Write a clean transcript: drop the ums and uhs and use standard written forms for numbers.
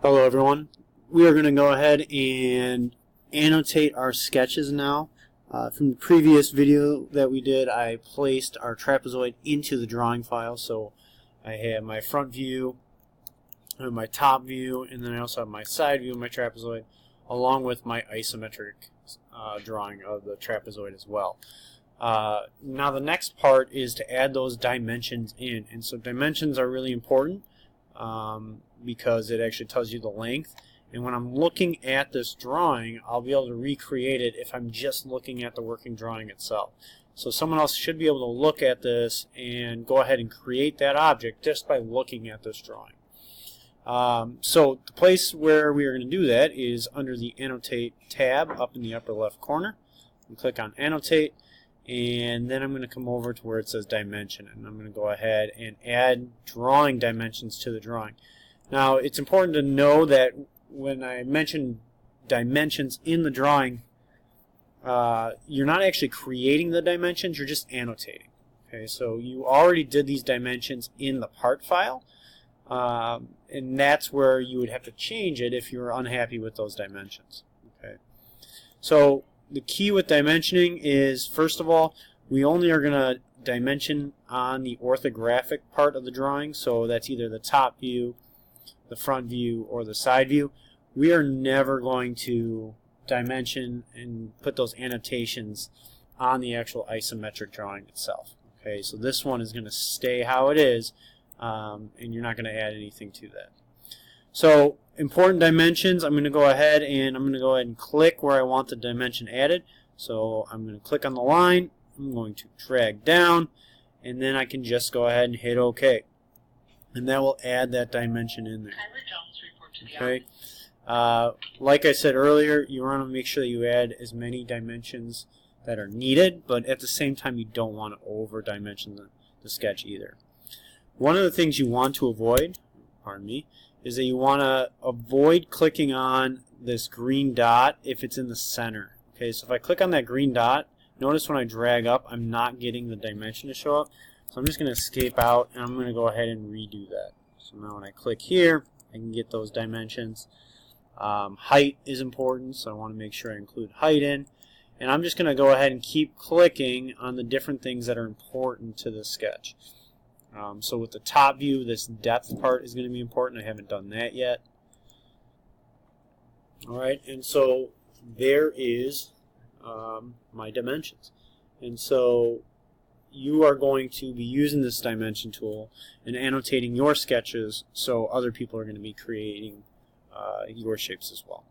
Hello everyone. We are going to go ahead and annotate our sketches now. From the previous video that we did, I placed our trapezoid into the drawing file. So I have my front view, I have my top view, and then I also have my side view of my trapezoid, along with my isometric drawing of the trapezoid as well. Now the next part is to add those dimensions in. And so dimensions are really important because it actually tells you the length. And when I'm looking at this drawing, I'll be able to recreate it if I'm just looking at the working drawing itself. So someone else should be able to look at this and go ahead and create that object just by looking at this drawing. So the place where we are going to do that is under the Annotate tab up in the upper left corner. And click on Annotate, and then I'm going to come over to where it says Dimension, and I'm going to go ahead and add drawing dimensions to the drawing. Now it's important to know that when I mention dimensions in the drawing, you're not actually creating the dimensions, you're just annotating. Okay, so you already did these dimensions in the part file, and that's where you would have to change it if you're unhappy with those dimensions. Okay, so the key with dimensioning is, first of all, we only are going to dimension on the orthographic part of the drawing, so that's either the top view, the front view, or the side view. We are never going to dimension and put those annotations on the actual isometric drawing itself. Okay, so this one is going to stay how it is, and you're not going to add anything to that. So important dimensions, I'm going to go ahead and click where I want the dimension added. So I'm going to click on the line, I'm going to drag down, and then I can just go ahead and hit OK. And that will add that dimension in there. Okay. Like I said earlier, you want to make sure that you add as many dimensions that are needed, but at the same time you don't want to over dimension the sketch either. One of the things you want to avoid, is that you want to avoid clicking on this green dot if it's in the center. Okay, so if I click on that green dot, notice when I drag up, I'm not getting the dimension to show up. So I'm just going to escape out, and I'm going to go ahead and redo that. So now when I click here, I can get those dimensions. Height is important, so I want to make sure I include height in. And I'm just going to go ahead and keep clicking on the different things that are important to the sketch. So with the top view, this depth part is going to be important. I haven't done that yet. Alright, and so there is my dimensions. And so you are going to be using this dimension tool and annotating your sketches, so other people are going to be creating your shapes as well.